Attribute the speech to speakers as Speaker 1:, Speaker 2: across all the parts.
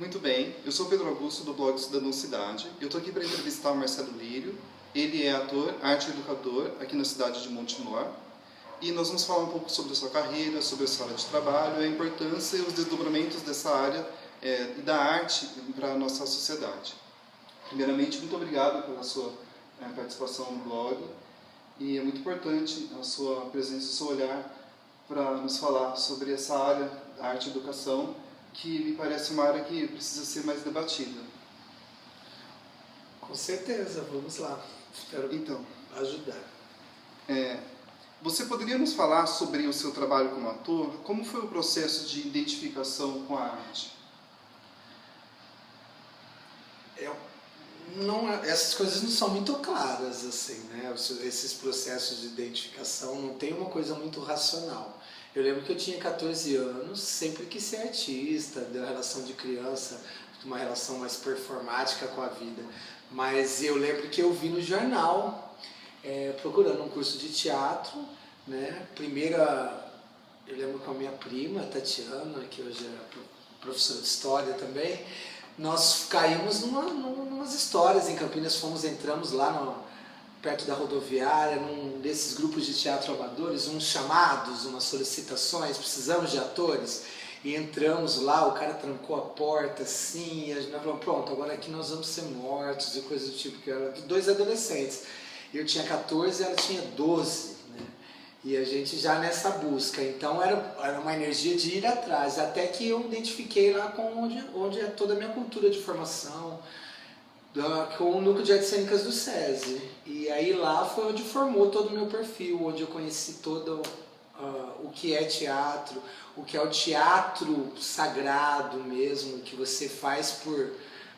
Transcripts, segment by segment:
Speaker 1: Muito bem, eu sou Pedro Augusto do blog Cidadão Cidade. Eu estou aqui para entrevistar o Marcelo Lírio. Ele é ator, arte e educador aqui na cidade de Montemor. E nós vamos falar um pouco sobre a sua carreira, sobre a sua área de trabalho, a importância e os desdobramentos dessa área e da arte para a nossa sociedade. Primeiramente, muito obrigado pela sua participação no blog. E é muito importante a sua presença, o seu olhar para nos falar sobre essa área da arte e educação, que me parece uma área que precisa ser mais debatida.
Speaker 2: Com certeza, vamos lá. Espero
Speaker 1: então,
Speaker 2: ajudar.
Speaker 1: Você poderia nos falar sobre o seu trabalho como ator? Como foi o processo de identificação com a arte?
Speaker 2: Essas coisas não são muito claras, assim, né? Esses processos de identificação não tem uma coisa muito racional. Eu lembro que eu tinha 14 anos, sempre quis ser artista, da relação de criança, uma relação mais performática com a vida. Mas eu lembro que eu vi no jornal, procurando um curso de teatro, né? Eu lembro com a minha prima, Tatiana, que hoje é professora de história também, nós caímos numas histórias em Campinas, entramos lá perto da rodoviária, num desses grupos de teatro amadores, uns chamados, umas solicitações, precisamos de atores, e entramos lá, o cara trancou a porta assim, e a gente falou, pronto, agora aqui nós vamos ser mortos, e coisas do tipo, que eram 2 adolescentes. Eu tinha 14 e ela tinha 12, né? E a gente já nessa busca, então era uma energia de ir atrás, até que eu identifiquei lá onde é toda a minha cultura de formação, com o núcleo de artes cênicas do SESI. E aí lá foi onde formou todo o meu perfil, onde eu conheci todo o que é teatro, o que é o teatro sagrado mesmo, que você faz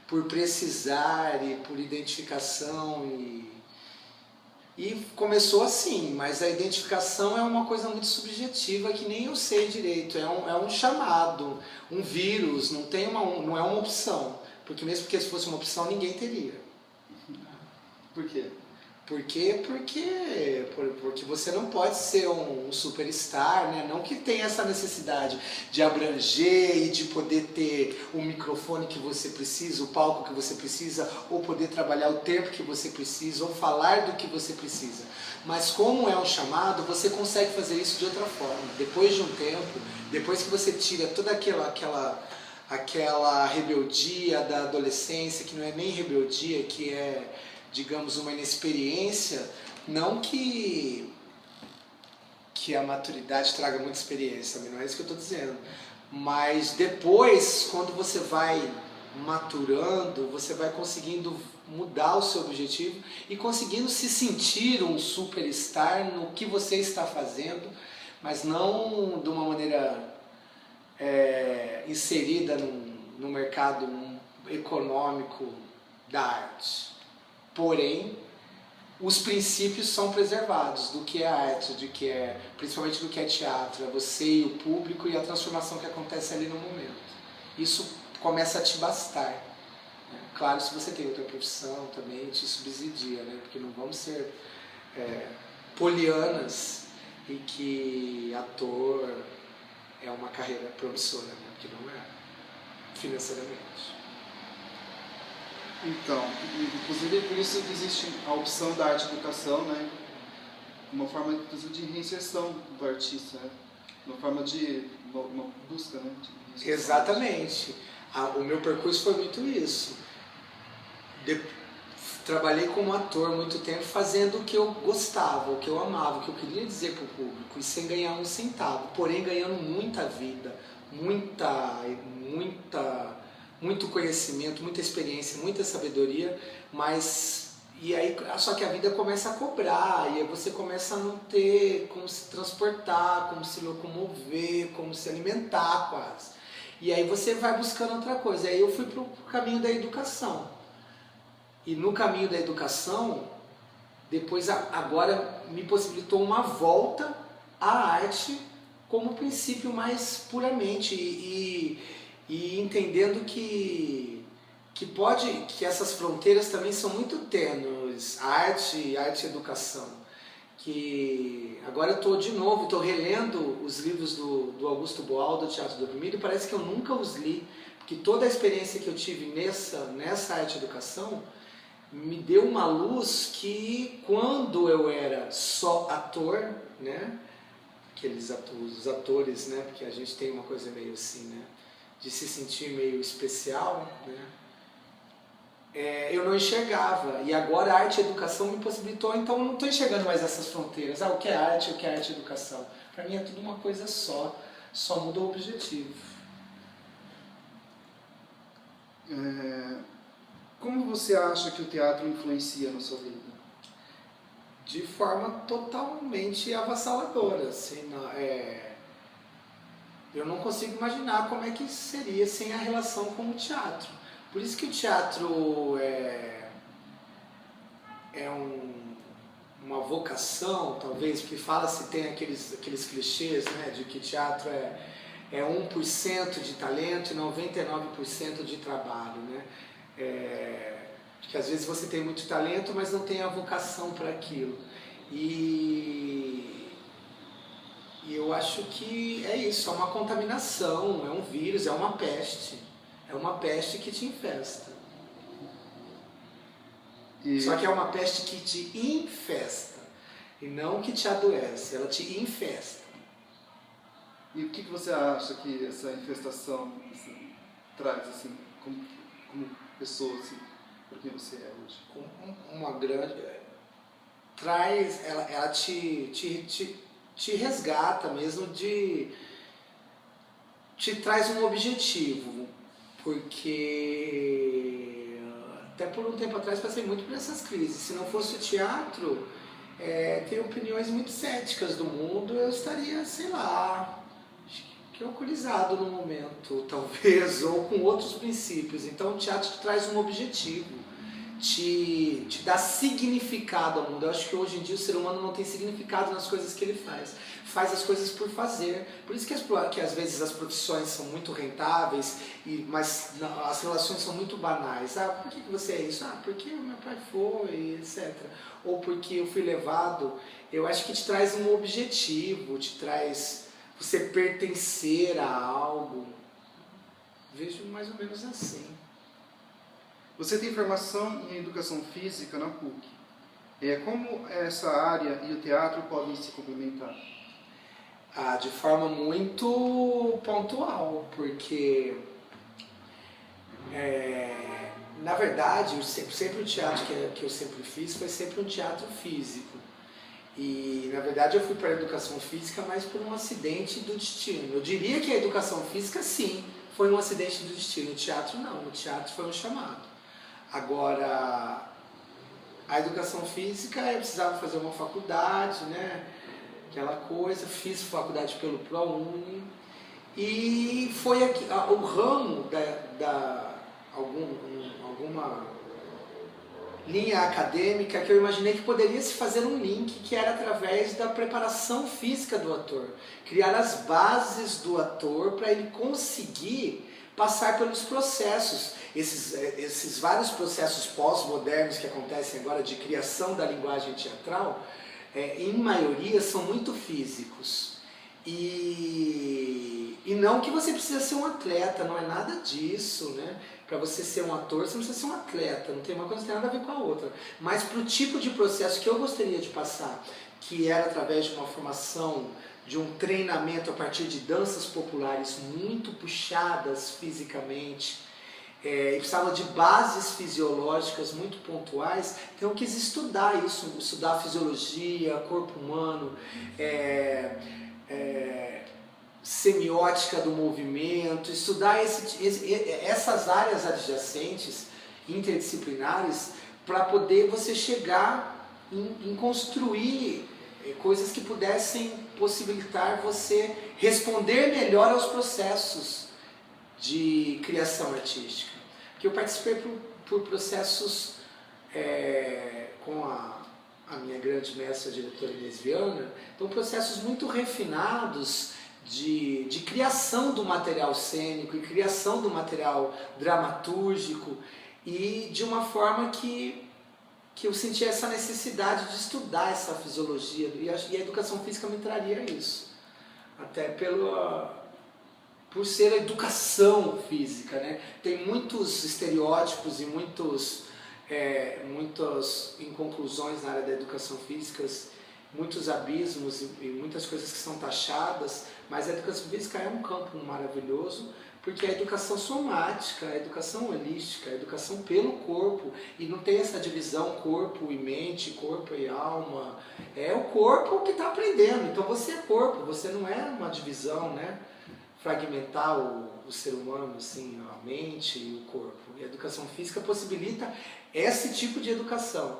Speaker 2: por precisar e por identificação. E começou assim, mas a identificação é uma coisa muito subjetiva que nem eu sei direito, é um chamado, um vírus, não é uma opção. Porque mesmo que se fosse uma opção, ninguém teria.
Speaker 1: Por quê?
Speaker 2: Porque você não pode ser um superstar, né? Não que tenha essa necessidade de abranger e de poder ter o microfone que você precisa, o palco que você precisa, ou poder trabalhar o tempo que você precisa, ou falar do que você precisa. Mas como é um chamado, você consegue fazer isso de outra forma. Depois de um tempo, depois que você tira toda aquela rebeldia da adolescência, que não é nem rebeldia, que é, digamos, uma inexperiência, não que a maturidade traga muita experiência, não é isso que eu estou dizendo, mas depois, quando você vai maturando, você vai conseguindo mudar o seu objetivo e conseguindo se sentir um superstar no que você está fazendo, mas não de uma maneira inserida no mercado econômico da arte. Porém, os princípios são preservados do que é arte, principalmente do que é teatro, é você e o público e a transformação que acontece ali no momento. Isso começa a te bastar, né? Claro, se você tem outra profissão também te subsidia, né? Porque não vamos ser polianas e que ator é uma carreira promissora, né? Porque não é financeiramente.
Speaker 1: Então, inclusive por isso que existe a opção da arte e educação, né? Uma forma inclusive de reinserção do artista, né? Uma forma de uma busca, né?
Speaker 2: Exatamente. O meu percurso foi muito isso. Trabalhei como ator muito tempo fazendo o que eu gostava, o que eu amava, o que eu queria dizer para o público e sem ganhar um centavo, porém ganhando muita vida, muito conhecimento, muita experiência, muita sabedoria, só que a vida começa a cobrar e aí você começa a não ter como se transportar, como se locomover, como se alimentar quase. E aí você vai buscando outra coisa. Aí eu fui para o caminho da educação. E no caminho da educação, depois agora me possibilitou uma volta à arte como princípio mais puramente e entendendo que essas fronteiras também são muito tênues, arte e educação. Que agora eu estou relendo os livros do Augusto Boal, do Teatro do Oprimido, e parece que eu nunca os li, Porque toda a experiência que eu tive nessa arte educação me deu uma luz que quando eu era só ator, né? Os atores, né? Porque a gente tem uma coisa meio assim, né? De se sentir meio especial, né? Eu não enxergava. E agora a arte e a educação me possibilitou, então eu não estou enxergando mais essas fronteiras. O que é arte, o que é arte e educação? Para mim é tudo uma coisa só muda o objetivo.
Speaker 1: Como você acha que o teatro influencia na sua vida?
Speaker 2: De forma totalmente avassaladora. Assim, eu não consigo imaginar como é que seria sem a relação com o teatro. Por isso que o teatro uma vocação, talvez, porque fala-se, tem aqueles clichês, né, de que teatro é 1% de talento e 99% de trabalho, né? Que às vezes você tem muito talento, mas não tem a vocação para aquilo. E eu acho que é isso, é uma contaminação, é um vírus, é uma peste. É uma peste que te infesta. Só que é uma peste que te infesta e não que te adoece, ela te infesta.
Speaker 1: E o que você acha que essa infestação assim, traz assim, como pessoa, assim, por quem você é hoje?
Speaker 2: Uma grande... Traz, ela te resgata mesmo, te traz um objetivo, porque até por um tempo atrás passei muito por essas crises. Se não fosse o teatro, ter opiniões muito céticas do mundo, eu estaria, sei lá, que alcoolizado no momento, talvez, ou com outros princípios. Então o teatro te traz um objetivo, te dá significado ao mundo. Eu acho que hoje em dia o ser humano não tem significado nas coisas que ele faz as coisas por fazer. Por isso que às vezes as profissões são muito rentáveis, mas as relações são muito banais. Por que você é isso? Porque meu pai foi, etc. Ou porque eu fui levado. Eu acho que te traz um objetivo, te traz você pertencer a algo. Vejo mais ou menos assim.
Speaker 1: Você tem formação em educação física na PUC. Como essa área e o teatro podem se complementar?
Speaker 2: De forma muito pontual, porque na verdade sempre o teatro que eu sempre fiz foi sempre um teatro físico. E na verdade eu fui para a educação física, mas por um acidente do destino. Eu diria que a educação física sim, foi um acidente do destino. O teatro não, o teatro foi um chamado. Agora, a educação física, eu precisava fazer uma faculdade, né? Aquela coisa, fiz faculdade pelo ProUni e foi aqui, o ramo alguma linha acadêmica que eu imaginei que poderia se fazer um link, que era através da preparação física do ator, criar as bases do ator para ele conseguir passar pelos processos, esses vários processos pós-modernos que acontecem agora de criação da linguagem teatral, em maioria são muito físicos. E não que você precisa ser um atleta, não é nada disso, né? Para você ser um ator, você não precisa ser um atleta, não tem uma coisa que tem nada a ver com a outra. Mas para o tipo de processo que eu gostaria de passar, que era através de uma formação, de um treinamento a partir de danças populares muito puxadas fisicamente, e precisava de bases fisiológicas muito pontuais, então eu quis estudar isso, estudar fisiologia, corpo humano, semiótica do movimento, estudar essas áreas adjacentes, interdisciplinares, para poder você chegar em construir coisas que pudessem possibilitar você responder melhor aos processos de criação artística. Porque eu participei por processos com a minha grande mestra, a diretora Inês Viana, então processos muito refinados de criação do material cênico e criação do material dramatúrgico, e de uma forma que eu sentia essa necessidade de estudar essa fisiologia, e a educação física me traria isso, até por ser a educação física, né? Tem muitos estereótipos e muitas inconclusões na área da educação física, muitos abismos e muitas coisas que são taxadas, mas a educação física é um campo maravilhoso, porque é a educação somática, a educação holística, a educação pelo corpo, e não tem essa divisão corpo e mente, corpo e alma, é o corpo que está aprendendo, então você é corpo, você não é uma divisão, né? Fragmentar o ser humano, assim, a mente e o corpo. E a educação física possibilita esse tipo de educação.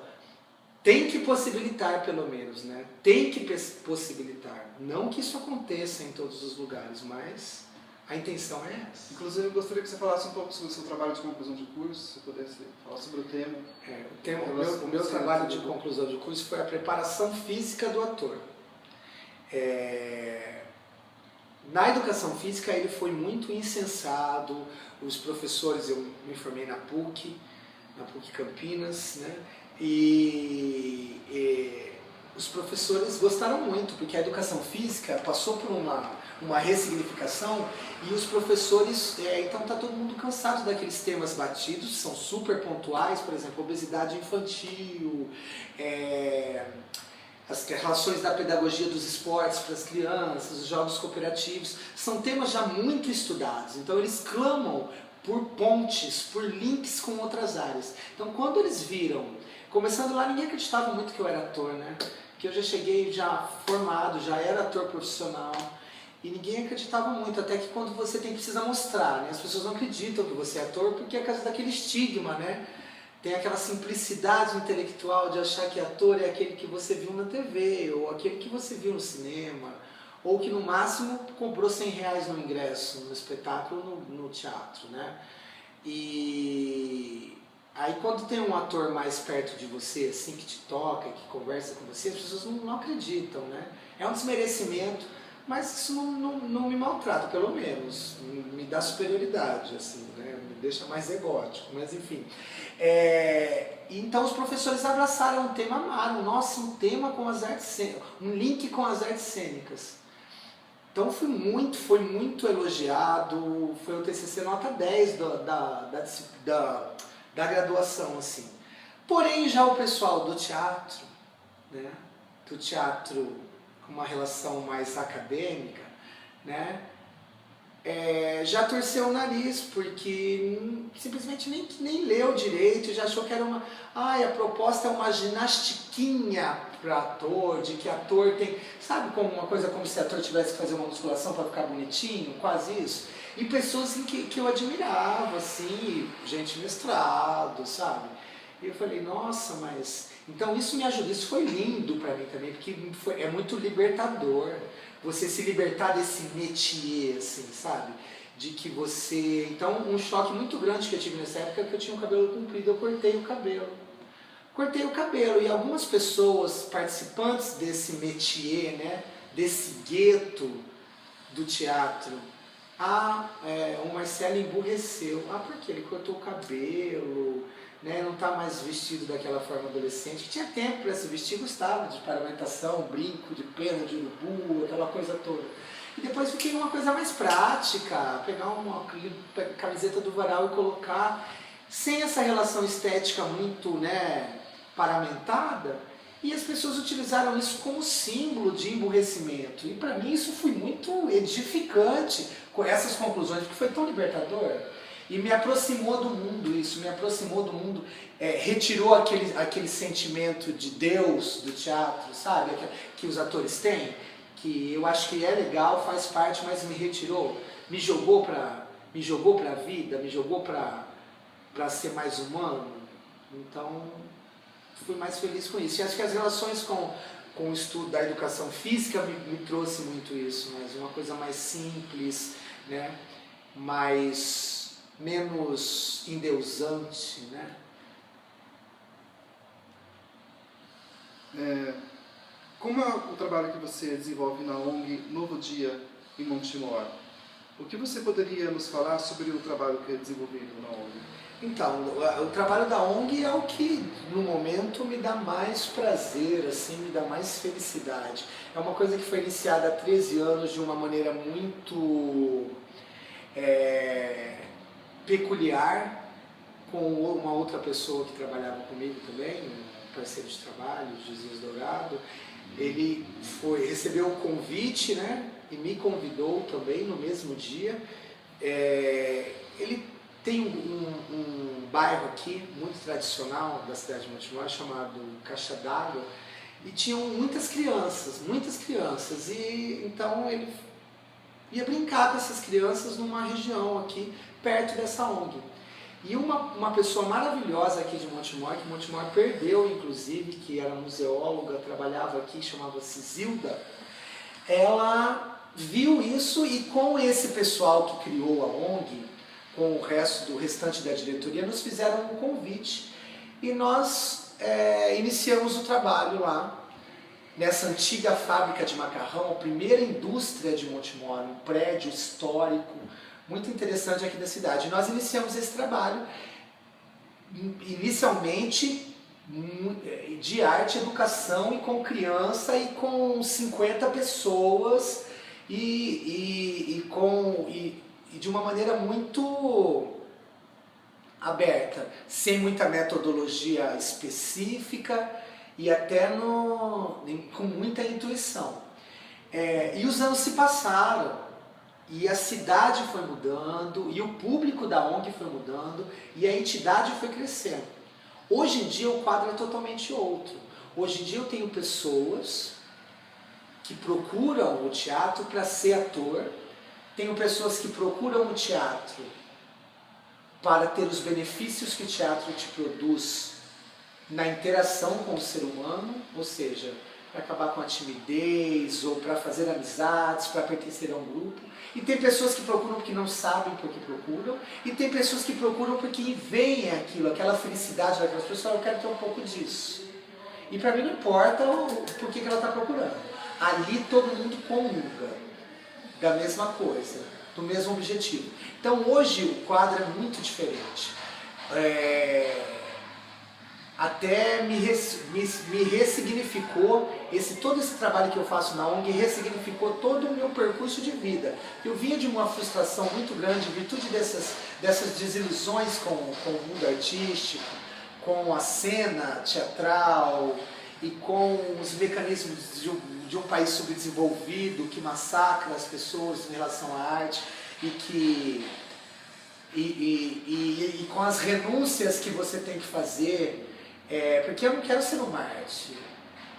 Speaker 2: Tem que possibilitar, pelo menos, né? Tem que possibilitar. Não que isso aconteça em todos os lugares, mas a intenção é essa.
Speaker 1: Inclusive, eu gostaria que você falasse um pouco sobre o seu trabalho de conclusão de curso, se pudesse falar sobre o tema.
Speaker 2: O meu trabalho de conclusão de curso foi a preparação física do ator. Na educação física ele foi muito incensado, os professores, eu me formei na PUC Campinas, né? E os professores gostaram muito, porque a educação física passou por uma ressignificação e os professores, então está todo mundo cansado daqueles temas batidos, são super pontuais, por exemplo, obesidade infantil, as relações da pedagogia dos esportes para as crianças, os jogos cooperativos, são temas já muito estudados, então eles clamam por pontes, por links com outras áreas. Então quando eles viram, começando lá, ninguém acreditava muito que eu era ator, né? Que eu já cheguei já formado, já era ator profissional, e ninguém acreditava muito, até que quando você precisa mostrar, né? As pessoas não acreditam que você é ator porque é por causa daquele estigma, né? Tem aquela simplicidade intelectual de achar que ator é aquele que você viu na TV, ou aquele que você viu no cinema, ou que no máximo cobrou R$100 no ingresso, no espetáculo, no teatro, né? E aí quando tem um ator mais perto de você, assim, que te toca, que conversa com você, as pessoas não acreditam, né? É um desmerecimento, mas isso não me maltrata, pelo menos, me dá superioridade, assim, né? Me deixa mais egótico, mas enfim. Então os professores abraçaram o tema, amaram, nossa, um tema com as artes cênicas, um link com as artes cênicas. Então foi muito elogiado, foi o TCC nota 10 da graduação, assim. Porém, já o pessoal do teatro, né, do teatro com uma relação mais acadêmica, né, já torceu o nariz, porque simplesmente nem leu direito, já achou que era a proposta é uma ginastiquinha para ator, de que ator tem, sabe, como uma coisa como se ator tivesse que fazer uma musculação para ficar bonitinho, quase isso. E pessoas assim, que eu admirava, assim, gente mestrado, sabe? E eu falei, nossa, mas... Então isso me ajuda, isso foi lindo para mim também, porque é muito libertador. Você se libertar desse métier, assim, sabe? De que você... Então, um choque muito grande que eu tive nessa época é que eu tinha o cabelo comprido, eu cortei o cabelo. Cortei o cabelo e algumas pessoas participantes desse métier, né? Desse gueto do teatro, o Marcelo emburreceu. Porque ele cortou o cabelo, né? Não está mais vestido daquela forma adolescente, que tinha tempo para se vestir, gostava de paramentação, brinco, de pena, de urubu, aquela coisa toda. E depois fiquei uma coisa mais prática, pegar uma camiseta do varal e colocar, sem essa relação estética muito, né, paramentada, e as pessoas utilizaram isso como símbolo de emburrecimento. E para mim isso foi muito edificante com essas conclusões, porque foi tão libertador. E me aproximou do mundo isso, me aproximou do mundo, retirou aquele sentimento de Deus do teatro, sabe? Que os atores têm, que eu acho que é legal, faz parte, mas me retirou, me jogou para a vida, me jogou para ser mais humano. Então, fui mais feliz com isso. E acho que as relações com o estudo da educação física me trouxe muito isso, mas uma coisa mais simples, né? Menos endeusante, né?
Speaker 1: Como é o trabalho que você desenvolve na ONG Novo Dia em Montemor? O que você poderia nos falar sobre o trabalho que é desenvolvido na ONG?
Speaker 2: Então, o trabalho da ONG é o que no momento me dá mais prazer, assim, me dá mais felicidade. É uma coisa que foi iniciada há 13 anos de uma maneira muito peculiar com uma outra pessoa que trabalhava comigo também, um parceiro de trabalho, Jesus Dourado. Ele recebeu um convite, né, e me convidou também no mesmo dia. Ele tem um bairro aqui muito tradicional da cidade de Montemor chamado Caixa d'Água, e tinham muitas crianças, e então ele ia brincar com essas crianças numa região aqui perto dessa ONG. E uma pessoa maravilhosa aqui de Montemor, que Montemor perdeu inclusive, que era museóloga, trabalhava aqui, chamava-se Zilda, ela viu isso, e com esse pessoal que criou a ONG, com o restante da diretoria, nos fizeram um convite, e nós iniciamos o trabalho lá, nessa antiga fábrica de macarrão, a primeira indústria de Montemor, um prédio histórico, muito interessante aqui da cidade. Nós iniciamos esse trabalho, inicialmente, de arte, educação, e com criança, e com 50 pessoas, e de uma maneira muito aberta, sem muita metodologia específica, e até com muita intuição. E os anos se passaram, e a cidade foi mudando, e o público da ONG foi mudando, e a entidade foi crescendo. Hoje em dia o quadro é totalmente outro. Hoje em dia eu tenho pessoas que procuram o teatro para ser ator, tenho pessoas que procuram o teatro para ter os benefícios que o teatro te produz na interação com o ser humano, ou seja, para acabar com a timidez, ou para fazer amizades, para pertencer a um grupo. E tem pessoas que procuram porque não sabem por que procuram, e tem pessoas que procuram porque veem aquilo, aquela felicidade daquelas pessoas. Eu quero ter um pouco disso. E para mim não importa por que ela está procurando. Ali todo mundo comunga da mesma coisa, do mesmo objetivo. Então hoje o quadro é muito diferente. Até me ressignificou, todo esse trabalho que eu faço na ONG ressignificou todo o meu percurso de vida. Eu vinha de uma frustração muito grande em virtude dessas desilusões com o mundo artístico, com a cena teatral e com os mecanismos de um país subdesenvolvido que massacra as pessoas em relação à arte, e com as renúncias que você tem que fazer. Porque eu não quero ser uma arte,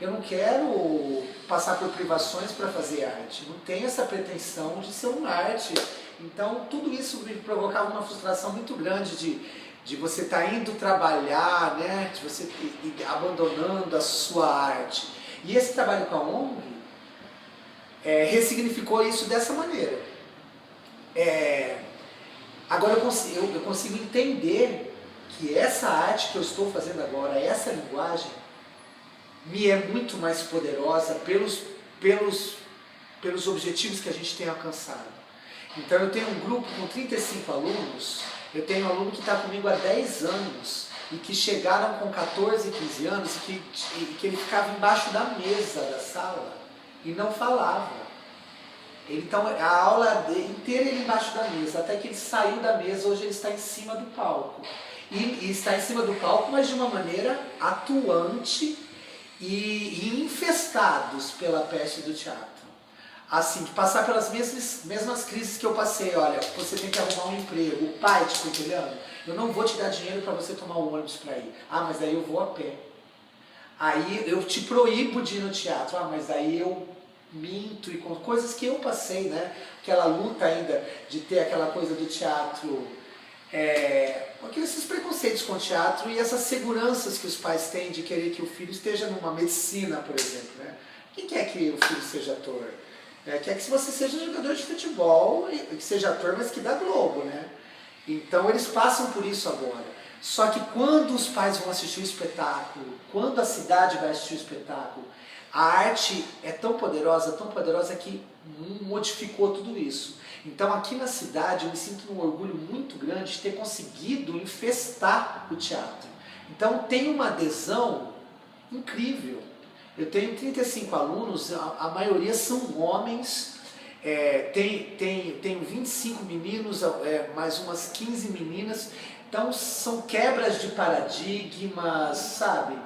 Speaker 2: eu não quero passar por privações para fazer arte, não tenho essa pretensão de ser uma arte. Então tudo isso me provocava uma frustração muito grande de você estar indo trabalhar, né? De você ir abandonando a sua arte. E esse trabalho com a ONG ressignificou isso dessa maneira. Agora eu consigo entender que essa arte que eu estou fazendo agora, essa linguagem, me é muito mais poderosa pelos objetivos que a gente tem alcançado. Então eu tenho um grupo com 35 alunos, eu tenho um aluno que está comigo há 10 anos, e que chegaram com 14, 15 anos, que ele ficava embaixo da mesa da sala e não falava. Então a aula inteira ele embaixo da mesa, até que ele saiu da mesa. Hoje ele está em cima do palco. E está em cima do palco, mas de uma maneira atuante, e infestados pela peste do teatro. Assim, de passar pelas mesmas crises que eu passei. Olha, você tem que arrumar um emprego, o pai te coelhando, eu não vou te dar dinheiro para você tomar um ônibus para ir. Mas aí eu vou a pé. Aí eu te proíbo de ir no teatro. Mas aí eu minto, e com coisas que eu passei, né? Aquela luta ainda de ter aquela coisa do teatro, esses preconceitos com o teatro e essas seguranças que os pais têm de querer que o filho esteja numa medicina, por exemplo, né? Quem quer que o filho seja ator? Quer que você seja jogador de futebol, que seja ator, mas que dá Globo, né? Então eles passam por isso agora. Só que quando os pais vão assistir o espetáculo, quando a cidade vai assistir o espetáculo, a arte é tão poderosa que modificou tudo isso. Então aqui na cidade eu me sinto um orgulho muito grande de ter conseguido infestar o teatro. Então tem uma adesão incrível. Eu tenho 35 alunos, a maioria são homens, Tenho 25 meninos, mais umas 15 meninas, então são quebras de paradigmas, sabe?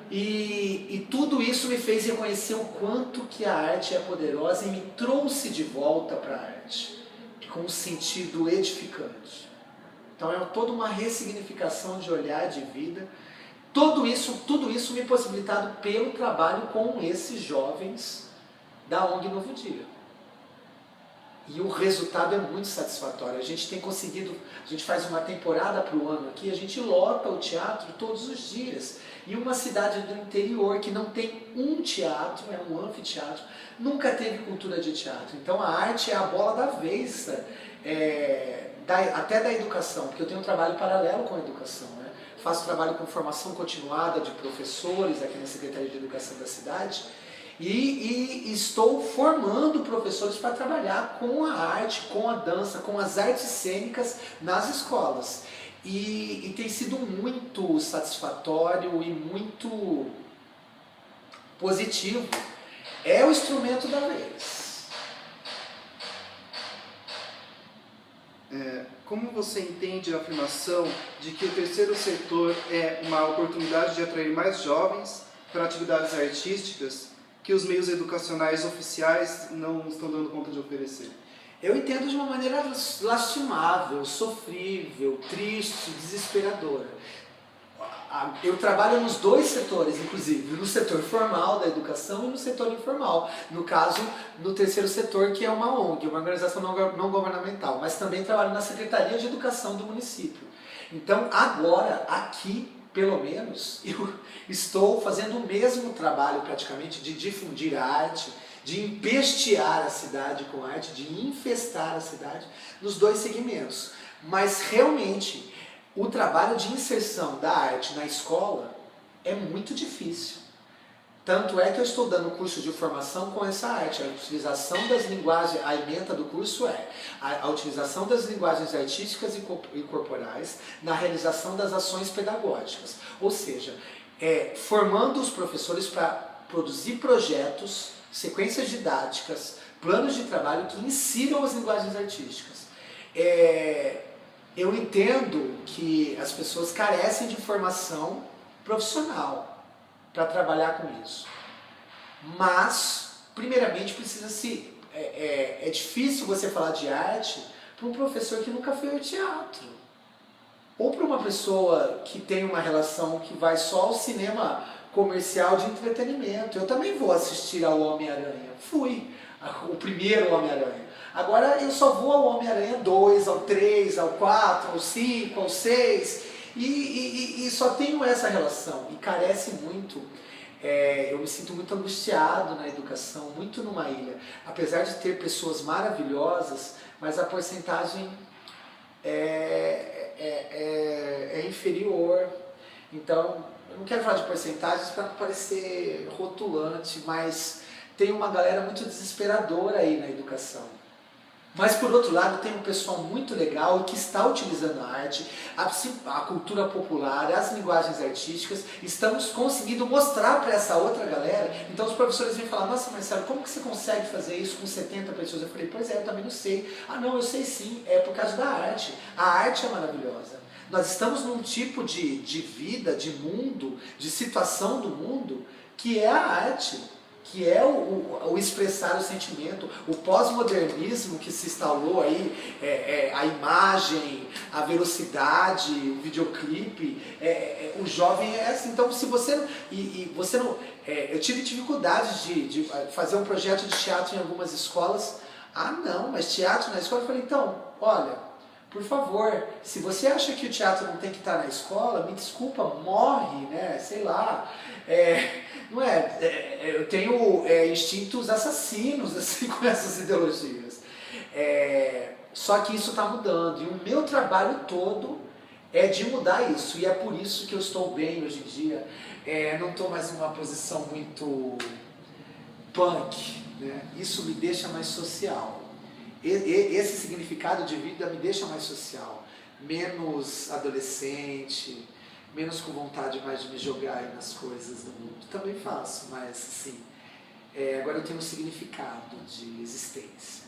Speaker 2: E tudo isso me fez reconhecer o quanto que a arte é poderosa e me trouxe de volta para a arte, com um sentido edificante. Então é toda uma ressignificação de olhar de vida. Tudo isso me possibilitado pelo trabalho com esses jovens da ONG Novo Dia. E o resultado é muito satisfatório. A gente tem conseguido, a gente faz uma temporada para o ano aqui, a gente lota o teatro todos os dias. E uma cidade do interior que não tem um teatro, é um anfiteatro, nunca teve cultura de teatro. Então a arte é a bola da vez, até da educação, porque eu tenho um trabalho paralelo com a educação, né? Faço trabalho com formação continuada de professores aqui na Secretaria de Educação da cidade, e estou formando professores para trabalhar com a arte, com a dança, com as artes cênicas nas escolas. E tem sido muito satisfatório e muito positivo. É o instrumento da vez.
Speaker 1: Como você entende a afirmação de que o terceiro setor é uma oportunidade de atrair mais jovens para atividades artísticas que os meios educacionais oficiais não estão dando conta de oferecer?
Speaker 2: Eu entendo de uma maneira lastimável, sofrível, triste, desesperadora. Eu trabalho nos dois setores, inclusive, no setor formal da educação e no setor informal. No caso, no terceiro setor, que é uma ONG, uma organização não governamental, mas também trabalho na Secretaria de Educação do município. Então, agora, aqui, pelo menos, eu estou fazendo o mesmo trabalho, praticamente, de difundir a arte, de empestear a cidade com arte, de infestar a cidade, nos dois segmentos. Mas, realmente, o trabalho de inserção da arte na escola é muito difícil. Tanto é que eu estou dando curso de formação com essa arte. A utilização das linguagens, a ementa do curso é a utilização das linguagens artísticas e corporais na realização das ações pedagógicas. Ou seja, formando os professores para produzir projetos, sequências didáticas, planos de trabalho que insiram as linguagens artísticas. Eu entendo que as pessoas carecem de formação profissional para trabalhar com isso. Mas, primeiramente, é difícil você falar de arte para um professor que nunca fez teatro. Ou para uma pessoa que tem uma relação que vai só ao cinema comercial de entretenimento. Eu também vou assistir ao Homem-Aranha. Fui o primeiro Homem-Aranha. Agora eu só vou ao Homem-Aranha 2, ao 3, ao 4, ao 5, ao 6 e só tenho essa relação. E carece muito, eu me sinto muito angustiado na educação, muito numa ilha. Apesar de ter pessoas maravilhosas, mas a porcentagem é inferior. Então, eu não quero falar de porcentagens para não parecer rotulante, mas tem uma galera muito desesperadora aí na educação. Mas, por outro lado, tem um pessoal muito legal que está utilizando a arte, a cultura popular, as linguagens artísticas. Estamos conseguindo mostrar para essa outra galera. Então, os professores vêm falar: nossa, Marcelo, como que você consegue fazer isso com 70 pessoas? Eu falei: pois eu também não sei. Ah, não, eu sei sim, é por causa da arte. A arte é maravilhosa. Nós estamos num tipo de vida, de mundo, de situação do mundo, que é a arte, que é o expressar o sentimento, o pós-modernismo que se instalou aí, a imagem, a velocidade, o videoclipe, o jovem é assim. Então, se você não... eu tive dificuldades de fazer um projeto de teatro em algumas escolas. Ah, não, mas teatro na escola? Eu falei: então, olha, por favor, se você acha que o teatro não tem que estar na escola, me desculpa, morre, né? Sei lá. Não eu tenho instintos assassinos assim, com essas ideologias. Só que isso está mudando. E o meu trabalho todo é de mudar isso. E é por isso que eu estou bem hoje em dia. Não estou mais numa posição muito punk, né? Isso me deixa mais social. Esse significado de vida me deixa mais social, menos adolescente, menos com vontade mais de me jogar aí nas coisas do mundo. Também faço, mas assim, agora eu tenho um significado de existência.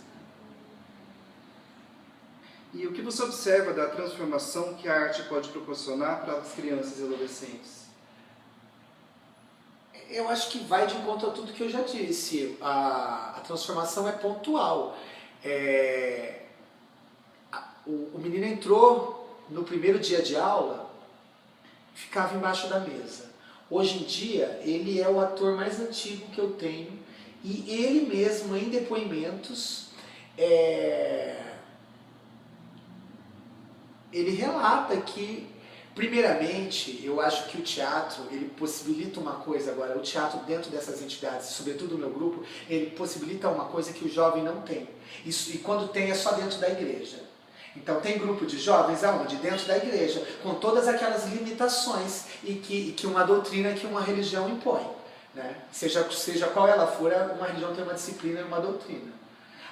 Speaker 1: E o que você observa da transformação que a arte pode proporcionar para as crianças e adolescentes?
Speaker 2: Eu acho que vai de encontro a tudo que eu já disse. A transformação é pontual. O menino entrou no primeiro dia de aula, ficava embaixo da mesa. Hoje em dia, ele é o ator mais antigo que eu tenho e ele mesmo, em depoimentos, ele relata que, primeiramente, eu acho que o teatro, ele possibilita uma coisa agora, o teatro dentro dessas entidades, sobretudo o meu grupo, ele possibilita uma coisa que o jovem não tem. Isso, e quando tem, é só dentro da igreja. Então tem grupo de jovens aonde? Dentro da igreja, com todas aquelas limitações e que uma doutrina, que uma religião impõe. Né? Seja qual ela for, uma religião tem uma disciplina e uma doutrina.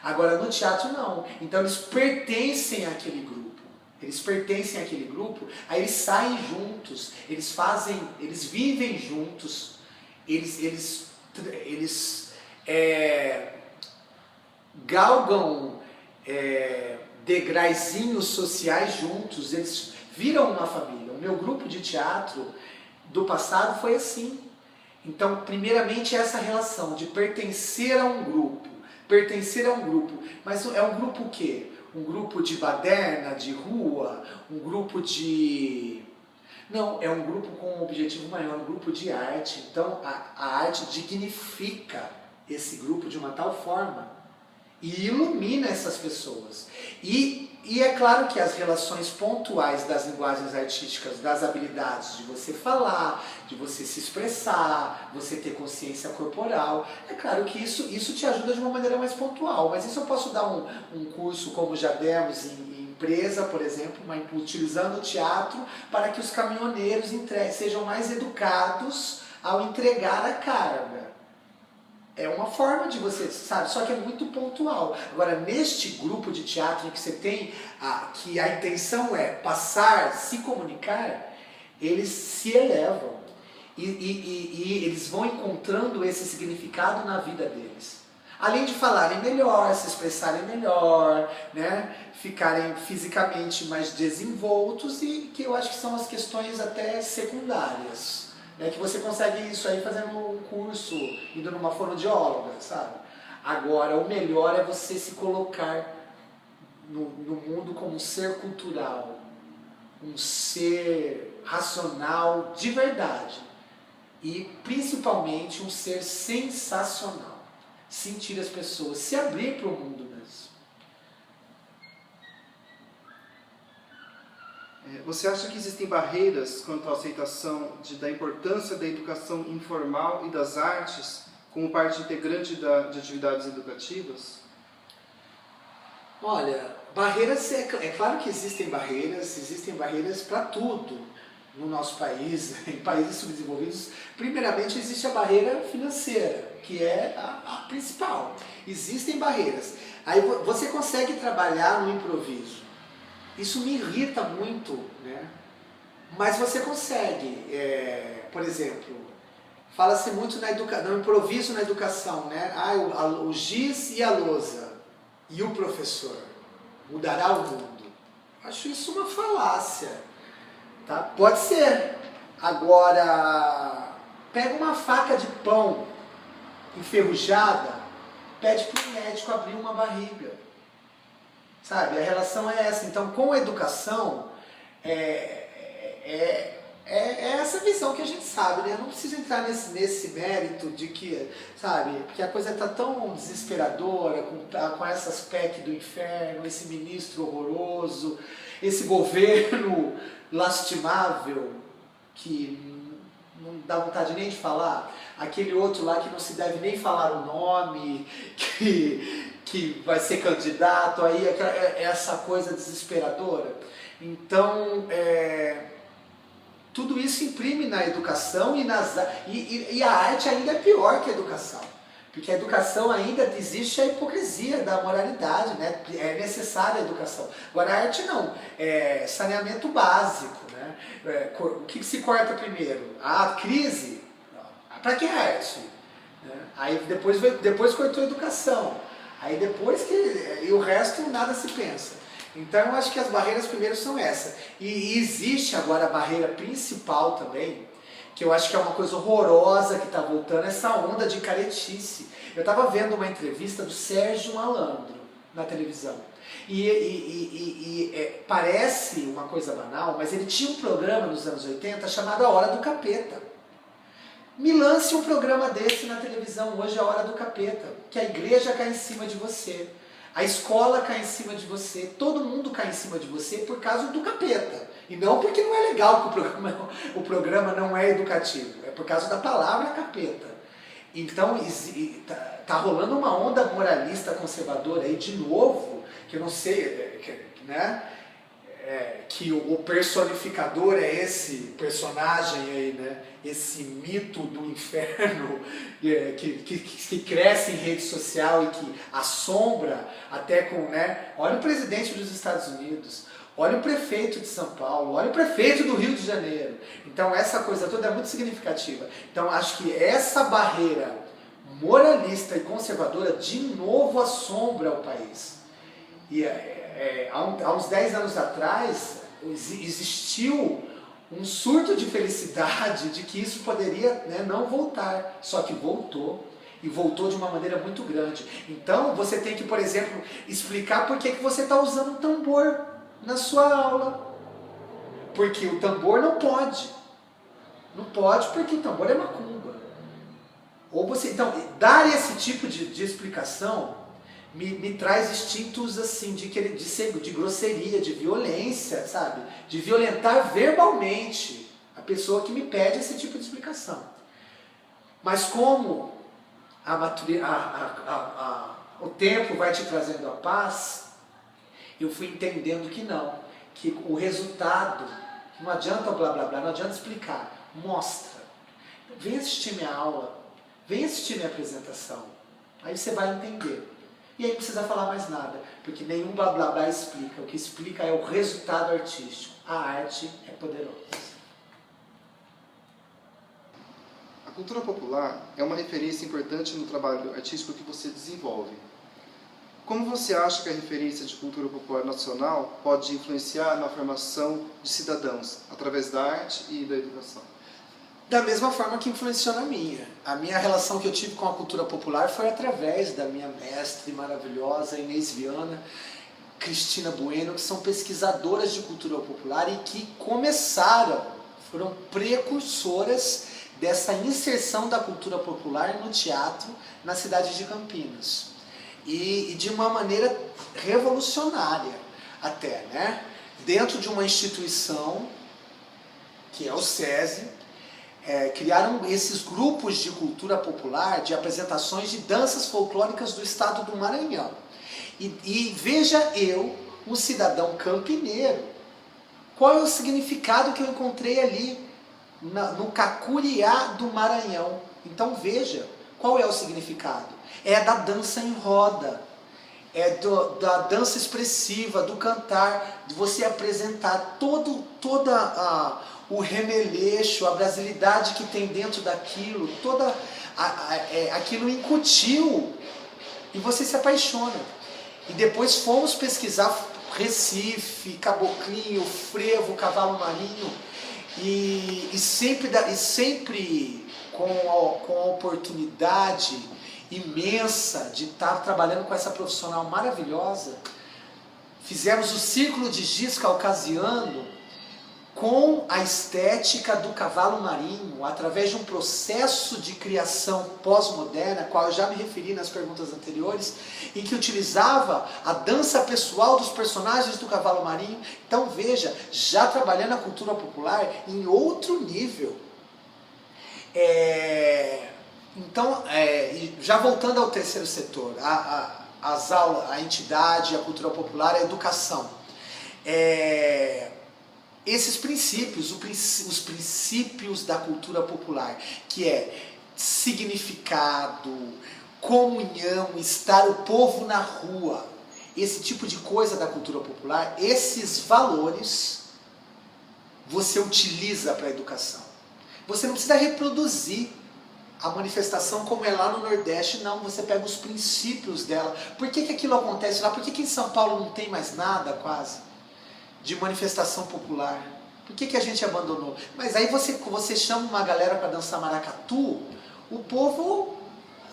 Speaker 2: Agora no teatro não. Então eles pertencem àquele grupo. Eles pertencem àquele grupo, aí eles saem juntos, eles vivem juntos, eles galgam degraizinhos sociais juntos, eles viram uma família. O meu grupo de teatro do passado foi assim. Então, primeiramente, essa relação de pertencer a um grupo. Mas é um grupo o quê? Um grupo de baderna, de rua, um grupo de... Não, é um grupo com um objetivo maior, um grupo de arte. Então, a arte dignifica esse grupo de uma tal forma e ilumina essas pessoas. E é claro que as relações pontuais das linguagens artísticas, das habilidades de você falar, de você se expressar, você ter consciência corporal, é claro que isso te ajuda de uma maneira mais pontual. Mas isso eu posso dar um curso, como já demos em empresa, por exemplo, utilizando o teatro para que os caminhoneiros sejam mais educados ao entregar a carga. É uma forma de você, sabe, só que é muito pontual. Agora, neste grupo de teatro em que você tem, que a intenção é passar, se comunicar, eles se elevam e eles vão encontrando esse significado na vida deles. Além de falarem melhor, se expressarem melhor, né, ficarem fisicamente mais desenvoltos e que eu acho que são as questões até secundárias. Que você consegue isso aí fazendo um curso, indo numa fonoaudióloga, sabe? Agora, o melhor é você se colocar no mundo como um ser cultural, um ser racional de verdade e, principalmente, um ser sensacional. Sentir as pessoas, se abrir para o mundo mesmo.
Speaker 1: Você acha que existem barreiras quanto à aceitação da importância da educação informal e das artes como parte integrante de atividades educativas?
Speaker 2: Olha, barreiras, é claro que existem barreiras para tudo no nosso país, em países subdesenvolvidos. Primeiramente existe a barreira financeira, que é a principal. Existem barreiras. Aí você consegue trabalhar no improviso. Isso me irrita muito, né? Mas você consegue, por exemplo, fala-se muito no improviso na educação, né? O giz e a lousa, e o professor, mudará o mundo. Acho isso uma falácia, tá? Pode ser. Agora, pega uma faca de pão enferrujada, pede para o médico abrir uma barriga. Sabe, a relação é essa. Então, com a educação, é essa visão que a gente sabe, né? Eu não preciso entrar nesse mérito de que, sabe, porque a coisa está tão desesperadora, com essas PEC do inferno, esse ministro horroroso, esse governo lastimável, que não dá vontade nem de falar, aquele outro lá que não se deve nem falar o nome, que vai ser candidato, aí essa coisa desesperadora. Então, tudo isso imprime na educação e a arte ainda é pior que a educação. Porque a educação ainda existe a hipocrisia da moralidade, né? É necessária a educação. Agora a arte não, é saneamento básico, né? O que se corta primeiro? A crise? Para que arte? né? Aí depois cortou a educação. Aí depois e o resto nada se pensa. Então eu acho que as barreiras primeiro são essa. E existe agora a barreira principal também, que eu acho que é uma coisa horrorosa que está voltando, essa onda de caretice. Eu estava vendo uma entrevista do Sérgio Malandro na televisão. Parece uma coisa banal, mas ele tinha um programa nos anos 80 chamado A Hora do Capeta. Me lance um programa desse na televisão, hoje é a Hora do Capeta, que a igreja cai em cima de você, a escola cai em cima de você, todo mundo cai em cima de você por causa do capeta. E não porque não é legal que o programa não é educativo, é por causa da palavra capeta. Então tá rolando uma onda moralista conservadora aí de novo, que eu não sei, né? Que o personificador é esse personagem aí, né? Esse mito do inferno que cresce em rede social e que assombra até com, né? Olha o presidente dos Estados Unidos, olha o prefeito de São Paulo, olha o prefeito do Rio de Janeiro. Então essa coisa toda é muito significativa. Então acho que essa barreira moralista e conservadora de novo assombra o país. E há uns 10 anos atrás existiu um surto de felicidade de que isso poderia, né, não voltar, só que voltou, e voltou de uma maneira muito grande. Então você tem que, por exemplo, explicar por que você está usando um tambor na sua aula, porque o tambor não pode porque o tambor é macumba. Ou você, então, dar esse tipo de explicação me traz instintos assim de grosseria, de violência, sabe? De violentar verbalmente a pessoa que me pede esse tipo de explicação. Mas como o tempo vai te trazendo a paz, eu fui entendendo que não, que o resultado, não adianta blá blá blá, não adianta explicar, mostra. Vem assistir minha aula, vem assistir minha apresentação, aí você vai entender. E aí não precisa falar mais nada, porque nenhum blá blá blá explica. O que explica é o resultado artístico. A arte é poderosa.
Speaker 1: A cultura popular é uma referência importante no trabalho artístico que você desenvolve. Como você acha que a referência de cultura popular nacional pode influenciar na formação de cidadãos, através da arte e da educação?
Speaker 2: Da mesma forma que influenciou na minha. A minha relação que eu tive com a cultura popular foi através da minha mestre maravilhosa, Inês Viana, Cristina Bueno, que são pesquisadoras de cultura popular e que foram precursoras dessa inserção da cultura popular no teatro na cidade de Campinas. E de uma maneira revolucionária até, né? Dentro de uma instituição, que é o SESI, criaram esses grupos de cultura popular, de apresentações de danças folclóricas do estado do Maranhão. E veja eu, um cidadão campineiro, qual é o significado que eu encontrei ali no Cacuriá do Maranhão. Então veja, qual é o significado? É da dança em roda, da dança expressiva, do cantar, de você apresentar toda o remeleixo, a brasilidade que tem dentro daquilo, aquilo incutiu e você se apaixona. E depois fomos pesquisar Recife, Caboclinho, Frevo, Cavalo Marinho e sempre com a oportunidade imensa de estar trabalhando com essa profissional maravilhosa. Fizemos o Círculo de Giz Caucasiano com a estética do cavalo marinho, através de um processo de criação pós-moderna, a qual eu já me referi nas perguntas anteriores, em que utilizava a dança pessoal dos personagens do cavalo marinho. Então veja, já trabalhando a cultura popular em outro nível. Então, já voltando ao terceiro setor, as aulas, a entidade, a cultura popular, a educação. Esses princípios, os princípios da cultura popular, que é significado, comunhão, estar o povo na rua, esse tipo de coisa da cultura popular, esses valores você utiliza para a educação. Você não precisa reproduzir, a manifestação como é lá no Nordeste, não, você pega os princípios dela. Por que aquilo acontece lá? Por que em São Paulo não tem mais nada quase de manifestação popular? Por que a gente abandonou? Mas aí você chama uma galera para dançar maracatu, o povo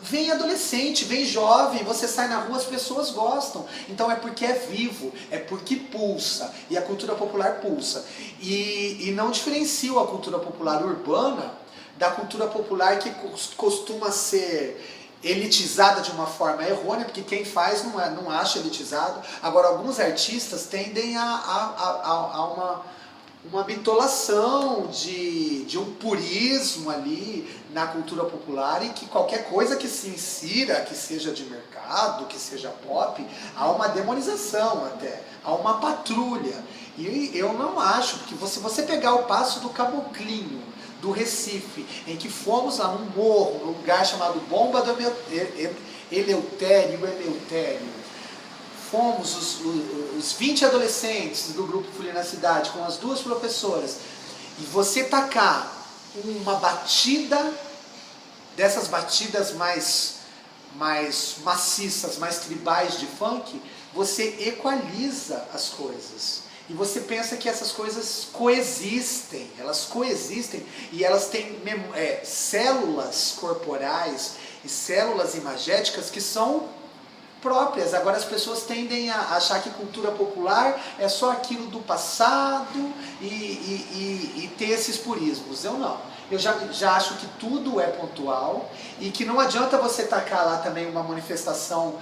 Speaker 2: vem adolescente, vem jovem, você sai na rua, as pessoas gostam. Então é porque é vivo, é porque pulsa, e a cultura popular pulsa. E não diferencio a cultura popular urbana da cultura popular que costuma ser elitizada de uma forma errônea, porque quem faz não acha elitizado. Agora, alguns artistas tendem a uma bitolação de um purismo ali na cultura popular, e que qualquer coisa que se insira, que seja de mercado, que seja pop, há uma demonização até, há uma patrulha. E eu não acho, porque se você pegar o Passo do Caboclinho, do Recife, em que fomos a um morro, um lugar chamado Bomba do Eleutério, fomos os 20 adolescentes do grupo Folia na Cidade, com as 2 professoras, e você tacar uma batida, dessas batidas mais maciças, mais tribais de funk, você equaliza as coisas. E você pensa que essas coisas coexistem, e elas têm células corporais e células imagéticas que são próprias. Agora as pessoas tendem a achar que cultura popular é só aquilo do passado e ter esses purismos. Eu não. Eu já acho que tudo é pontual, e que não adianta você tacar lá também uma manifestação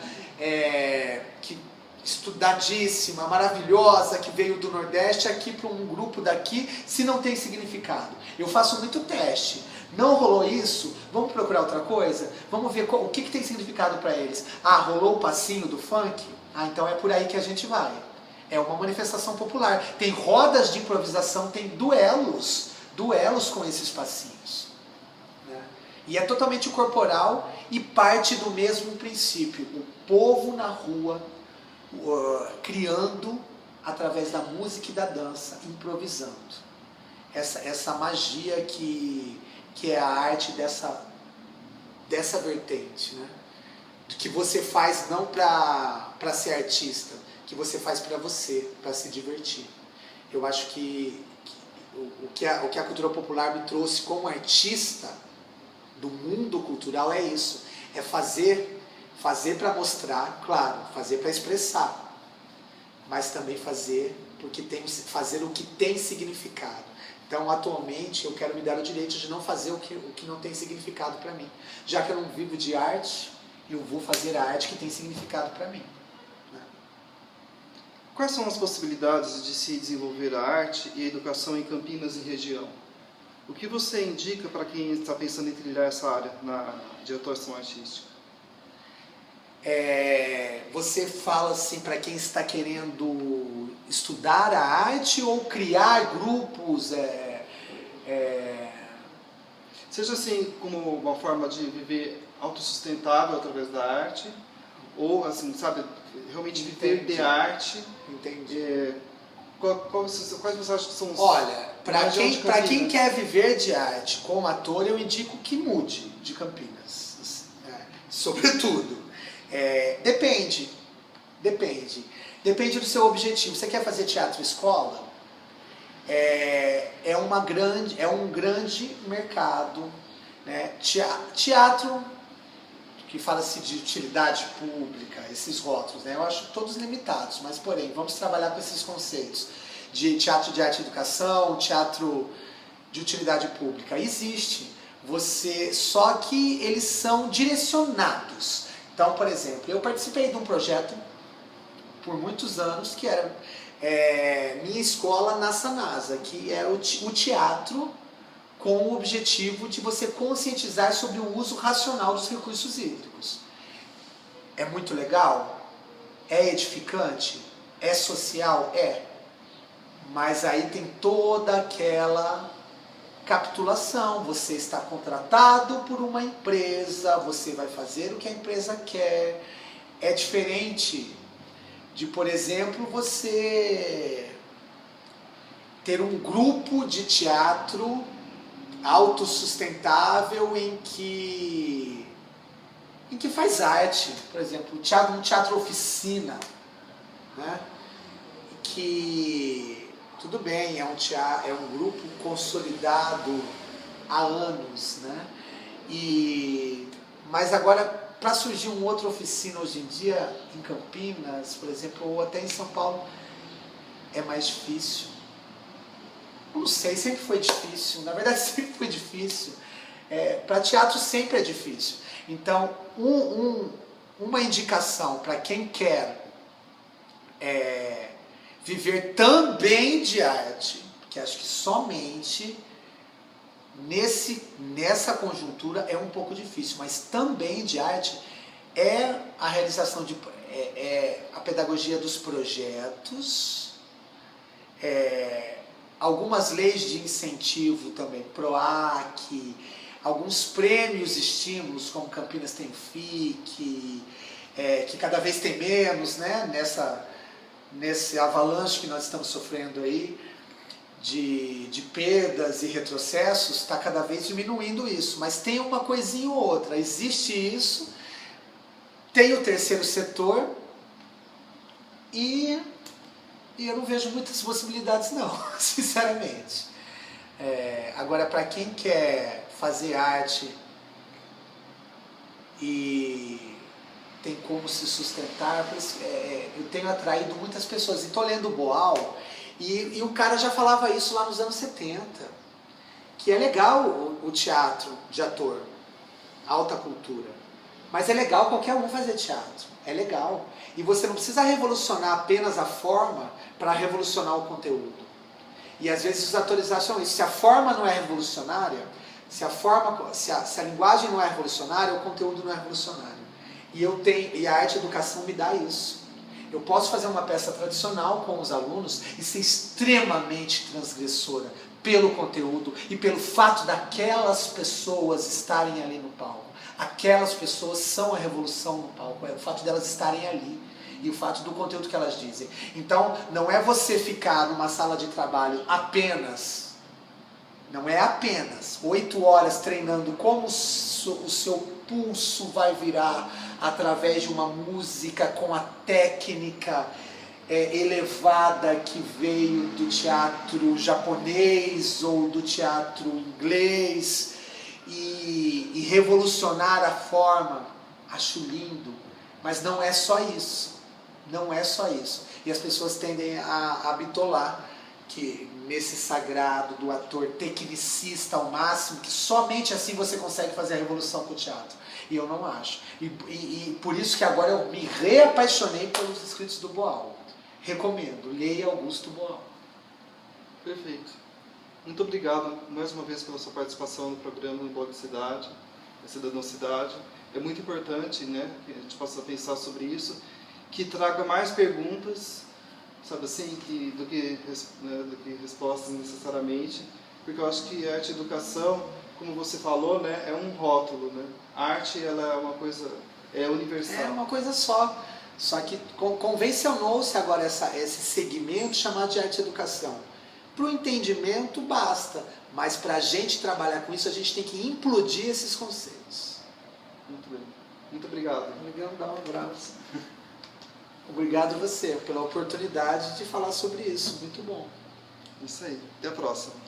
Speaker 2: estudadíssima, maravilhosa, que veio do Nordeste aqui para um grupo daqui, se não tem significado. Eu faço muito teste. Não rolou isso? Vamos procurar outra coisa? Vamos ver o que tem significado para eles. Ah, rolou o passinho do funk? Ah, então é por aí que a gente vai. É uma manifestação popular. Tem rodas de improvisação, tem duelos com esses passinhos. Né? E é totalmente corporal e parte do mesmo princípio. O povo na rua, criando através da música e da dança, improvisando. Essa magia que é a arte dessa vertente, né? Que você faz não para ser artista, que você faz para você, para se divertir. Eu acho que o que a cultura popular me trouxe como artista do mundo cultural é isso, é fazer para mostrar, claro, fazer para expressar, mas também fazer o que tem significado. Então, atualmente, eu quero me dar o direito de não fazer o que não tem significado para mim. Já que eu não vivo de arte, eu vou fazer a arte que tem significado para mim. Né?
Speaker 1: Quais são as possibilidades de se desenvolver a arte e a educação em Campinas e região? O que você indica para quem está pensando em trilhar essa área de atuação artística?
Speaker 2: Você fala assim para quem está querendo estudar a arte ou criar grupos?
Speaker 1: Seja assim como uma forma de viver autossustentável através da arte, ou assim, sabe, realmente viver de arte.
Speaker 2: Entendi.
Speaker 1: Quais você acha que são os...
Speaker 2: Olha, para quem quer viver de arte como ator, eu indico que mude de Campinas. Sobretudo. Depende do seu objetivo. Você quer fazer teatro escola? É um grande mercado, né? Teatro que fala-se de utilidade pública, esses rótulos, né? Eu acho todos limitados, mas porém, vamos trabalhar com esses conceitos de teatro de arte e educação, teatro de utilidade pública. Existe, só que eles são direcionados. Então, por exemplo, eu participei de um projeto por muitos anos que era minha escola na Sanasa, que era o teatro com o objetivo de você conscientizar sobre o uso racional dos recursos hídricos. É muito legal? É edificante? É social? É. Mas aí tem toda aquela capitulação. Você está contratado por uma empresa, você vai fazer o que a empresa quer. É diferente de, por exemplo, você ter um grupo de teatro autossustentável em que faz arte. Por exemplo, um teatro oficina, né? Que tudo bem, é um grupo consolidado há anos, né? Mas agora, para surgir uma outra oficina hoje em dia, em Campinas, por exemplo, ou até em São Paulo, é mais difícil. Não sei, sempre foi difícil. Na verdade, sempre foi difícil. Para teatro sempre é difícil. Então, uma indicação para quem quer viver também de arte, que acho que somente nessa conjuntura é um pouco difícil, mas também de arte é a realização a pedagogia dos projetos, algumas leis de incentivo também, PROAC, alguns prêmios, estímulos, como Campinas tem FIC, que cada vez tem menos, né, nesse avalanche que nós estamos sofrendo aí, de perdas e retrocessos, está cada vez diminuindo isso. Mas tem uma coisinha ou outra, existe isso, tem o terceiro setor, e eu não vejo muitas possibilidades não, sinceramente. Agora, para quem quer fazer arte e tem como se sustentar, eu tenho atraído muitas pessoas. Estou lendo Boal, e o cara já falava isso lá nos anos 70, que é legal o teatro de ator, alta cultura, mas é legal qualquer um fazer teatro, é legal. E você não precisa revolucionar apenas a forma para revolucionar o conteúdo. E às vezes os atores acham isso. Se a forma não é revolucionária, se a linguagem não é revolucionária, o conteúdo não é revolucionário. E a arte educação me dá isso. Eu posso fazer uma peça tradicional com os alunos e ser extremamente transgressora pelo conteúdo e pelo fato daquelas pessoas estarem ali no palco. Aquelas pessoas são a revolução no palco, é o fato delas estarem ali e o fato do conteúdo que elas dizem. Então, não é você ficar numa sala de trabalho apenas, 8 horas treinando como o seu pulso vai virar através de uma música com a técnica elevada que veio do teatro japonês ou do teatro inglês e revolucionar a forma. Acho lindo, mas não é só isso. Não é só isso. E as pessoas tendem a bitolar que nesse sagrado do ator tecnicista ao máximo, que somente assim você consegue fazer a revolução com o teatro. E eu não acho. E por isso que agora eu me reapaixonei pelos escritos do Boal. Recomendo, leia Augusto Boal.
Speaker 1: Perfeito. Muito obrigado mais uma vez pela sua participação no programa no Blog Cidade, Cidadão Cidade. É muito importante, né, que a gente possa pensar sobre isso, que traga mais perguntas, sabe assim, do que respostas necessariamente, porque eu acho que a arte e educação, como você falou, né, é um rótulo, né? A arte, ela é uma coisa, universal.
Speaker 2: É uma coisa só. Só que convencionou-se agora esse segmento chamado de arte e educação. Para o entendimento basta, mas para a gente trabalhar com isso, a gente tem que implodir esses conceitos.
Speaker 1: Muito bem. Muito obrigado.
Speaker 2: Obrigado, dá um abraço. Obrigado a você pela oportunidade de falar sobre isso. Muito bom.
Speaker 1: Isso aí. Até a próxima.